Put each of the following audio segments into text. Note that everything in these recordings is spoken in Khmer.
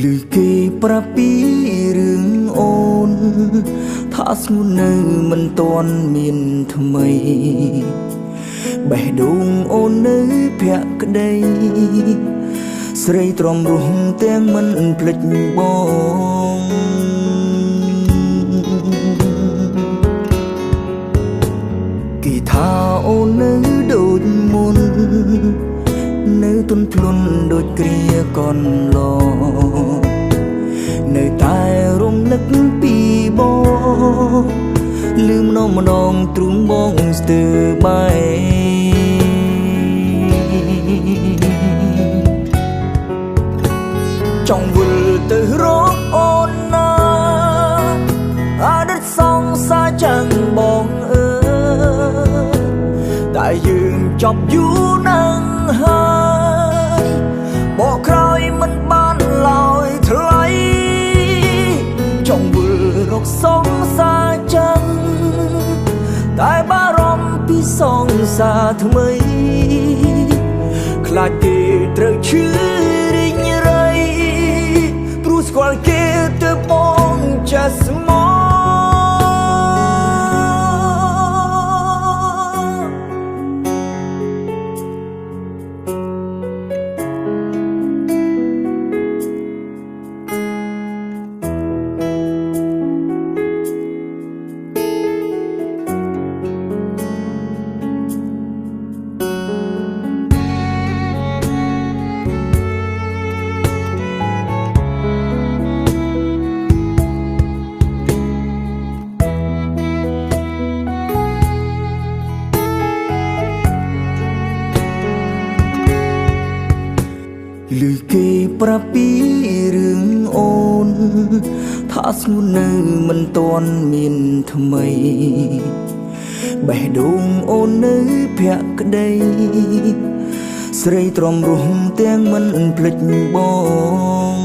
ឮគេប្រាប់ពីរឿងអូនថាស្ងួននៅមិនទាន់មានថ្មីបេះដូងអូននៅភក្តីស្រីទ្រាំរស់ទាំងមិនភ្លេចបងគេថាអូននៅដូចមុននៅទន់ភ្លន់ដូចគ្រាកន្លងនៅតែរំលឹកពីបងលឺម្ដងទ្រូងបងស្ទើរបែចង់វិលទៅរកអូនណាអតីតសង្សារចឹងបងអើយតែយើងចប់យូរណាស់ហើយបកក្រោយមិនបានឡើយថ្លៃចង់វិលរកសង្សារចឹងតែបារម្ភពីសង្សារថ្មីខ្លាចគេត្រូវឈឺរីងរៃព្រោះស្គាល់គេទៅបងចាស់ស្មោឮគេប្រាប់ពីរឿងអូនថាស្ងួននៅមិនទាន់មានថ្មីបេះដូងអូននៅភក្តីស្រីទ្រាំរស់ទាំងមិនភ្លេចបង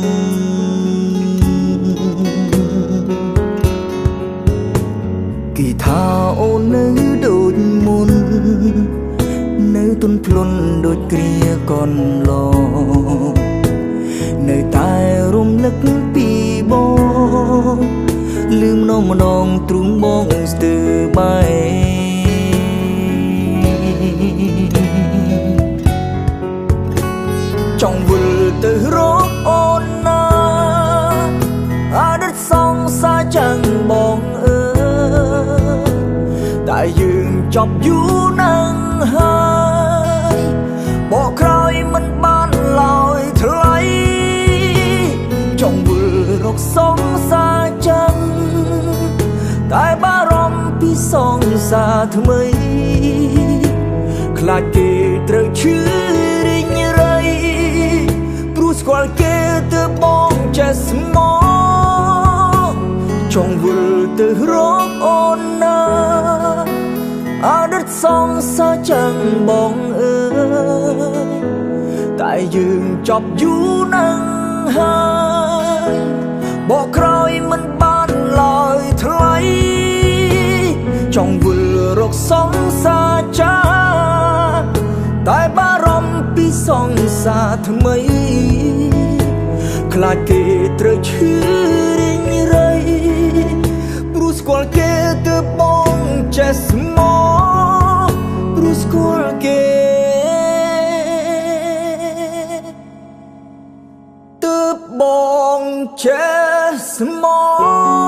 គេថាអូននៅដូចមុននៅទន់ភ្លន់ដូចគ្រាកន្លងនៅតែរំលឹកពីបងលឺម្ដងទ្រូងបងស្ទើរបែចង់វិលទៅរកអូនណាអតីតសង្សារចឹងបងអើយតែយើងចប់យូរណាស់ហើយបកក្រោយមិនបានឡើយថ្លៃចង់វិលរកសង្សារចឹងតែបារម្ភពីសង្សារថ្មីខ្លាចគេត្រូវឈឺរីងរៃព្រោះស្គាល់គេទៅបងចេះស្មោចង់វិលទៅរកអូនណាអតីតសង្សារចឹងបងអើយតែយើងចប់យូរណាស់ហើយបកក្រោយមិនបានឡើយថ្លៃចង់វិលរកសង្សារចាតែបារម្ភពីសង្សារថ្មីខ្លាចគេត្រូវឈឺរីងរៃព្រោះស្គាល់គេទៅបងចេះស្មោព្រោះស្គាល់គេទៅបងចេះស្មោ